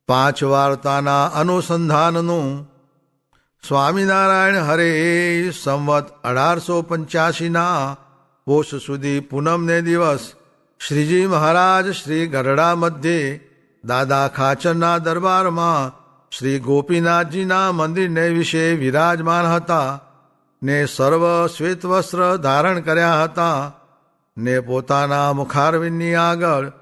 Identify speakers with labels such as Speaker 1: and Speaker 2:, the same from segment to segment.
Speaker 1: પાંચ વાર્તાના અનુસંધાનનું સ્વામિનારાયણ હરે સંવત 1885 પોષ સુધી પૂનમને દિવસ શ્રીજી મહારાજ શ્રી ગઢડા મધ્યે દાદા ખાચરના દરબારમાં શ્રી ગોપીનાથજીના મંદિરને વિશે વિરાજમાન હતા ને સર્વ શ્વેત વસ્ત્ર ધારણ કર્યા હતા ને પોતાના મુખારવિંદની આગળ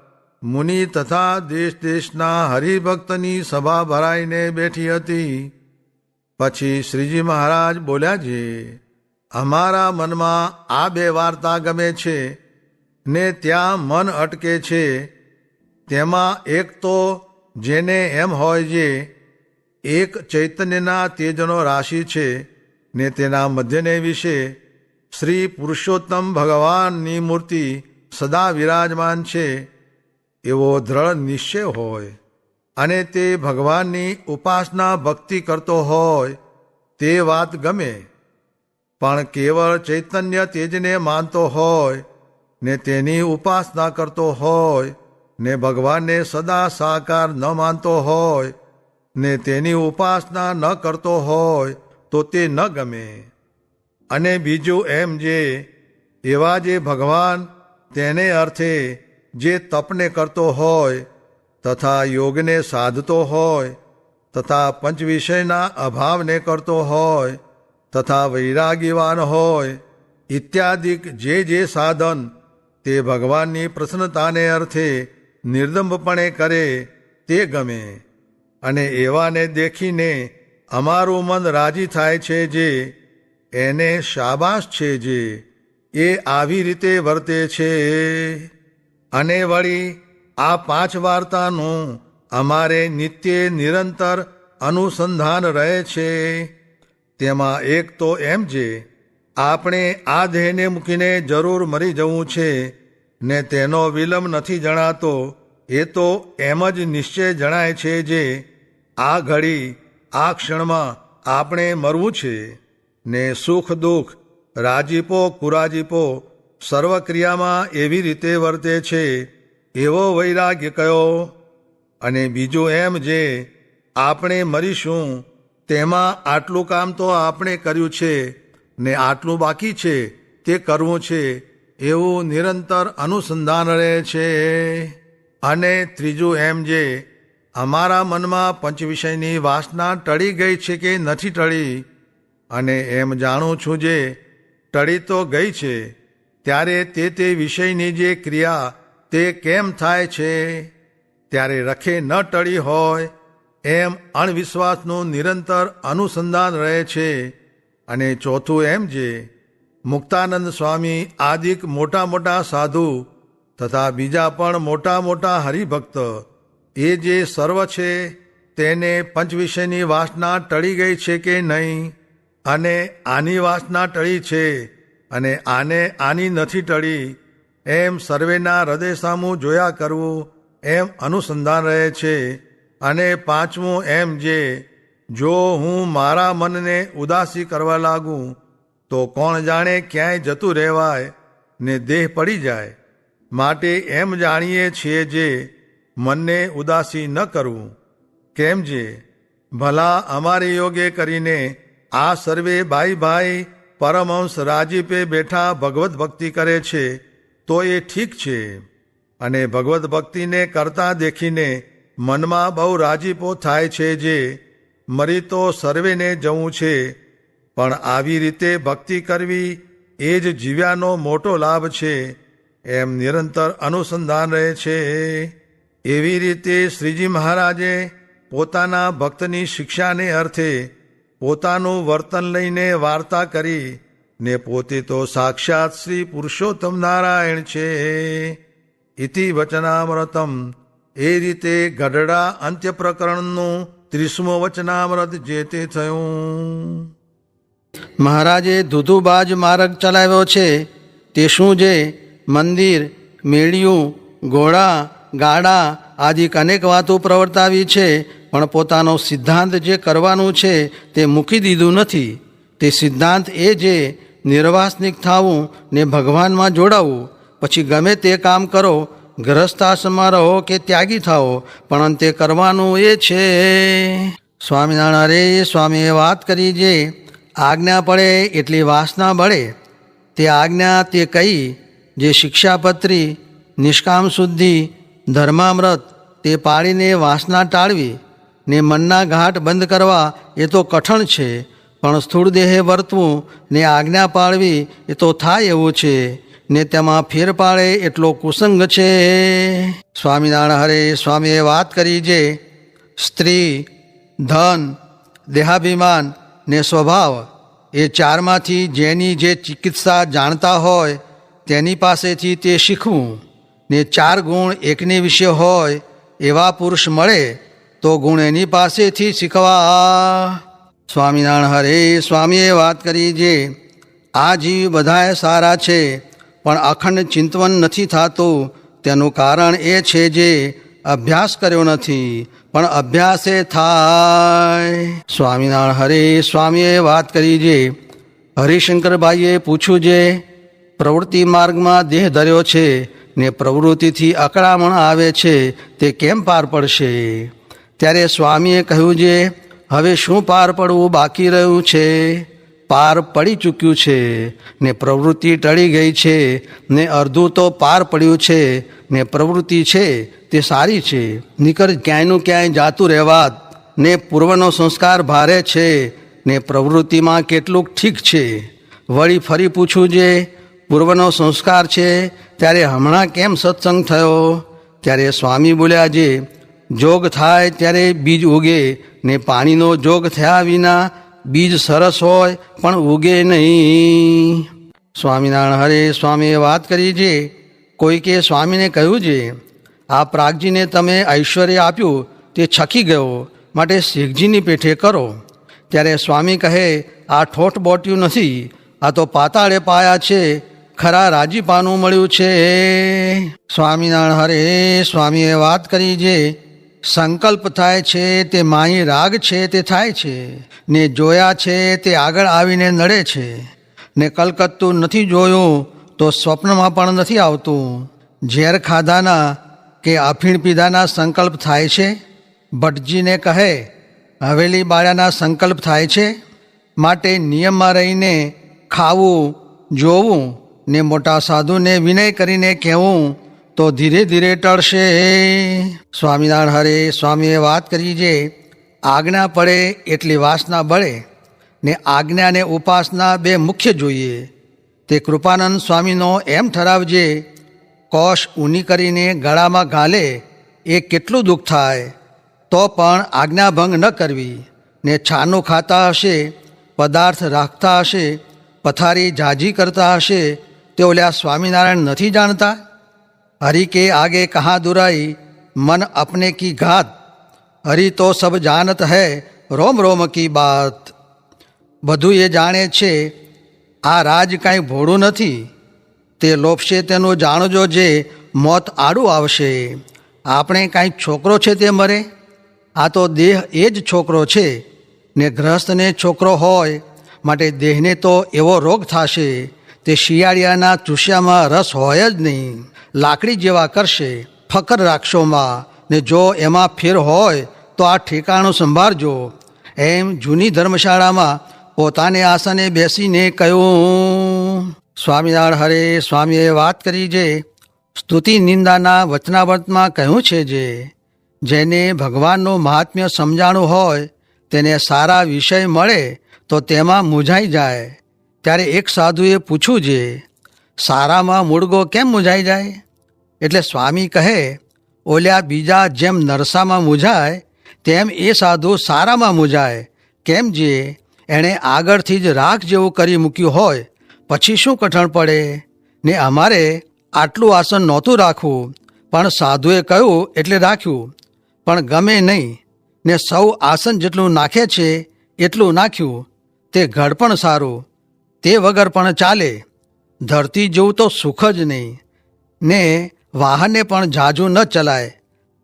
Speaker 1: મુનિ તથા દેશ દેશના હરિભક્તની સભા ભરાઈને બેઠી હતી. પછી શ્રીજી મહારાજ બોલ્યા છે, અમારા મનમાં આ બે વાર્તા ગમે છે ને ત્યાં મન અટકે છે. તેમાં એક તો જેને એમ હોય છે એક ચૈતન્યના તેજનો રાશિ છે ને તેના મધ્યને વિશે શ્રી પુરુષોત્તમ ભગવાનની મૂર્તિ સદા વિરાજમાન છે એવો દ્રઢ નિશ્ચય હોય અને તે ભગવાનની ઉપાસના ભક્તિ કરતો હોય તે વાત ગમે. પણ કેવળ ચૈતન્ય તેજને માનતો હોય ને તેની ઉપાસના કરતો હોય ને ભગવાનને સદા સાકાર ન માનતો હોય ને તેની ઉપાસના ન કરતો હોય તો તે ન ગમે. અને બીજું એમ જે એવા જે ભગવાન તેને અર્થે જે તપને કરતો હોય તથા યોગને સાધતો હોય તથા પંચ વિષયના અભાવને કરતો હોય તથા વૈરાગીવાન હોય ઇત્યાદિક જે સાધન તે ભગવાનની પ્રસન્નતાને અર્થે નિર્દંભપણે કરે તે ગમે. અને એવાને દેખીને અમારું મન રાજી થાય છે જે એને શાબાશ છે જે એ આવી રીતે વર્તે છે. અને વળી આ પાંચ વાર્તાનું અમારે નિત્ય નિરંતર અનુસંધાન રહે છે. તેમાં એક તો એમ જે આપણે આ દેહને મૂકીને જરૂર મરી જવું છે ને તેનો વિલંબ નથી જણાતો એ તો એમ જ નિશ્ચય જણાય છે જે આ ઘડી આ ક્ષણમાં આપણે મરવું છે ને સુખ દુઃખ રાજીપો કુરાજીપો સર્વક્રિયામાં એવી રીતે વર્તે છે એવો વૈરાગ્ય કયો. અને બીજું એમ જે આપણે મરીશું તેમાં આટલું કામ તો આપણે કર્યું છે ને આટલું બાકી છે તે કરવું છે એવું નિરંતર અનુસંધાન રહે છે. અને ત્રીજું એમ જે અમારા મનમાં પંચવિષયની વાસના ટળી ગઈ છે કે નથી ટળી. અને એમ જાણું છું જે ટળી તો ગઈ છે ત્યારે તે વિષયની જે ક્રિયા તે કેમ થાય છે ત્યારે રખે ન ટળી હોય એમ અણવિશ્વાસનું નિરંતર અનુસંધાન રહે છે. અને ચોથું એમ જે મુક્તાનંદ સ્વામી આદિક મોટા મોટા સાધુ તથા બીજા પણ મોટા મોટા હરિભક્ત એ જે સર્વ છે તેને પંચવિષયની વાસના ટળી ગઈ છે કે નહીં. અને આની વાસના ટળી છે અને આને આની નથી ટળી એમ સર્વેના હૃદય સામું જોયા કરવું એમ અનુસંધાન રહે છે. અને પાંચમું એમ જે જો હું મારા મનને ઉદાસી કરવા લાગું તો કોણ જાણે ક્યાંય જતું રહેવાય ને દેહ પડી જાય. માટે એમ જાણીએ છીએ જે મનને ઉદાસી ન કરવું. કેમ જે ભલા અમારે યોગે કરીને આ સર્વે ભાઈ ભાઈ પરમહંસ રાજીપે બેઠા ભગવત ભક્તિ કરે છે તો એ ઠીક છે. અને ભગવત ભક્તિને કરતા દેખીને મનમાં બહુ રાજીપો થાય છે જે મરી તો સર્વેને જવું છે પણ આવી રીતે ભક્તિ કરવી એ જ જીવ્યાનો મોટો લાભ છે એમ નિરંતર અનુસંધાન રહે છે. એવી રીતે શ્રીજી મહારાજે પોતાના ભક્તની શિક્ષાને અર્થે પોતાનું વર્તન લઈને વાર્તા કરી ને પોતે તો સાક્ષાત શ્રી પુરુષોત્તમ નારાયણ છે. ઇતિ વચનામૃતમ. એ રીતે ગઢડા અંત્ય પ્રકરણનું 30મો વચનામૃત જે તે થયું.
Speaker 2: મહારાજે ધુધુબાજ માર્ગ ચલાવ્યો છે તે શું જે મંદિર મેળિયું ઘોડા ગાડા આદિ અનેક વાતો પ્રવર્તાવી છે પણ પોતાનો સિદ્ધાંત જે કરવાનું છે તે મૂકી દીધું નથી. તે સિદ્ધાંત એ જે નિર્વાસનિક થવું ને ભગવાનમાં જોડાવું. પછી ગમે તે કામ કરો ગ્રહસ્થાશ્રમમાં રહો કે ત્યાગી થાઓ, પણ અંતે કરવાનું એ છે. સ્વામિનારાયણ હરે સ્વામીએ વાત કરી, જે આજ્ઞા પડે એટલી વાસના બળે. તે આજ્ઞા તે કઈ જે શિક્ષાપત્રી, નિષ્કામ શુદ્ધિ, ધર્મામૃત તે પાળીને વાસના ટાળવી ને મનના ઘાટ બંધ કરવા એ તો કઠણ છે, પણ સ્થૂળ દેહે વર્તવું ને આજ્ઞા પાળવી એ તો થાય એવું છે, ને તેમાં ફેર પાડે એટલો કુસંગ છે. સ્વામિનારાયણ હરે સ્વામીએ વાત કરી, જે સ્ત્રી, ધન, દેહાભિમાન ને સ્વભાવ એ ચારમાંથી જેની જે ચિકિત્સા જાણતા હોય તેની પાસેથી તે શીખવું, ને 4 ગુણ એકને વિશે હોય એવા પુરુષ મળે તો ગુણ એની પાસેથી શીખવા. સ્વામિનારાયણ હરે સ્વામીએ વાત કરી, જે આ જીવ બધાએ સારા છે પણ અખંડ ચિંતવન નથી થતું. તેનું કારણ એ છે જે અભ્યાસ કર્યો નથી, પણ અભ્યાસે થાય. સ્વામિનારાયણ હરે સ્વામીએ વાત કરી, જે હરિશંકરભાઈએ પૂછ્યું, જે પ્રવૃત્તિ માર્ગમાં દેહ ધર્યો છે ને પ્રવૃત્તિથી અકળામણ આવે છે તે કેમ પાર પડશે? ત્યારે સ્વામીએ કહ્યું, જે હવે શું પાર પડવું બાકી રહ્યું છે? પાર પડી ચૂક્યું છે ને પ્રવૃત્તિ ટળી ગઈ છે, ને અડધું તો પાર પડ્યું છે ને પ્રવૃત્તિ છે તે સારી છે. નીકર ક્યાંયનું ક્યાંય જાતું રહેવાત ને પૂર્વનો સંસ્કાર ભારે છે ને પ્રવૃત્તિમાં કેટલુંક ઠીક છે. વળી ફરી પૂછું, જે પૂર્વનો સંસ્કાર છે ત્યારે હમણાં કેમ સત્સંગ થયો? ત્યારે સ્વામી બોલ્યા, જે જોગ થાય ત્યારે બીજ ઉગે ને પાણીનો જોગ થયા વિના બીજ સરસ હોય પણ ઉગે નહીં. સ્વામિનારાયણ હરે સ્વામીએ વાત કરી, જે કોઈકે સ્વામીને કહ્યું, જે આ પ્રાગજીને તમે ઐશ્વર્ય આપ્યું તે છકી ગયો, માટે શેખજીની પેઠે કરો. ત્યારે સ્વામી કહે, આ ઠોઠ બોટ્યું નથી, આ તો પાતાળે પાયા છે, ખરા રાજીપાનું મળ્યું છે. સ્વામિનારાયણ હરે સ્વામીએ વાત કરી, જે સંકલ્પ થાય છે તે માહી રાગ છે તે થાય છે, ને જોયા છે તે આગળ આવીને નડે છે, ને કલકત્તું નથી જોયું તો સ્વપ્નમાં પણ નથી આવતું. ઝેર ખાધાના કે અફીણ પીધાના સંકલ્પ થાય છે. ભટ્ટજીને કહે, હવેલી બાળાના સંકલ્પ થાય છે, માટે નિયમમાં રહીને ખાવું, જોવું ને મોટા સાધુને વિનય કરીને કહેવું તો ધીરે ધીરે ટળશે. સ્વામિનારાયણ હરે સ્વામીએ વાત કરી, જે આજ્ઞા પડે એટલી વાસના બળે ને આજ્ઞા ને ઉપાસના બે મુખ્ય જોઈએ. તે કૃપાનંદ સ્વામીનો એમ ઠરાવજે, કોષ ઊની કરીને ગળામાં ઘાલે એ કેટલું દુઃખ થાય, તો પણ આજ્ઞાભંગ ન કરવી. ને છાનું ખાતા હશે, પદાર્થ રાખતા હશે, પથારી જાજી કરતા હશે, તે ઓલ્યા સ્વામિનારાયણ નથી જાણતા? હરિ કે આગે કहाँ दुराई, मन अपने की घात, હરિ તો સબ જાનત હૈ, રોમ રોમ કી બાત. બધું એ જાણે છે, આ રાજ કાંઈ ભોળું નથી. તે લોપશે તેનું જાણજો, જે મોત આડું આવશે. આપણે કાંઈ છોકરો છે તે મરે, આ તો દેહ એ જ છોકરો છે, ને ગ્રહસ્થને છોકરો હોય માટે દેહને તો એવો રોગ થશે, તે શિયાળિયાના ચૂસ્યામાં રસ હોય જ નહીં, લાકડી જેવા કરશે. ફકર રાખશોમાં, ને જો એમાં ફેર હોય તો આ ઠેકાણું સંભાળજો. એમ જૂની ધર્મશાળામાં પોતાને આસને બેસીને કહ્યું. સ્વામિનારાયણ હરે સ્વામીએ વાત કરી, જે સ્તુતિ નિંદાના વચનાવર્તમાં કહ્યું છે, જે જેને ભગવાનનું મહાત્મ્ય સમજાણું હોય તેને સારા વિષય મળે તો તેમાં મૂંઝાઈ જાય. ત્યારે એક સાધુએ પૂછ્યું, જે સારામાં મૂળગો કેમ મૂંઝાઈ જાય? એટલે સ્વામી કહે, ઓલ્યા બીજા જેમ નરસામાં મૂંઝાય તેમ એ સાધુ સારામાં મૂંઝાય. કેમ? જે એણે આગળથી જ રાખ જેવું કરી મૂક્યું હોય, પછી શું કઠણ પડે? ને અમારે આટલું આસન નહોતું રાખવું, પણ સાધુએ કહ્યું એટલે રાખ્યું, પણ ગમે નહીં, ને સૌ આસન જેટલું નાખે છે એટલું નાખ્યું. તે ઘડ પણ સારું, તે વગર પણ ચાલે. ધરતી જેવું તો સુખ જ નહીં, ને વાહનને પણ ઝાઝું ન ચલાય,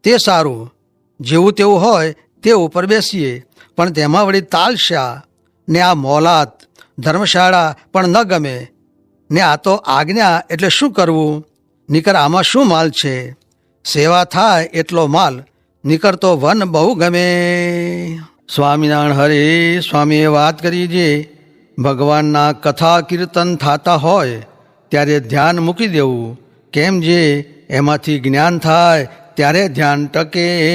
Speaker 2: તે સારું. જેવું તેવું હોય તે ઉપર બેસીએ, પણ તેમાં વળી તાલશા. ને આ મોલાત ધર્મશાળા પણ ન ગમે. ને આ તો આજ્ઞા એટલે શું કરવું? નીકર આમાં શું માલ છે? સેવા થાય એટલો માલ, નીકળતો વન બહુ ગમે. સ્વામિનારાયણ હરે સ્વામીએ વાત કરી છે, ભગવાનના કથા કીર્તન થતા હોય ત્યારે ધ્યાન મૂકી દેવું, કેમ જે એમાંથી જ્ઞાન થાય ત્યારે ધ્યાન ટકે.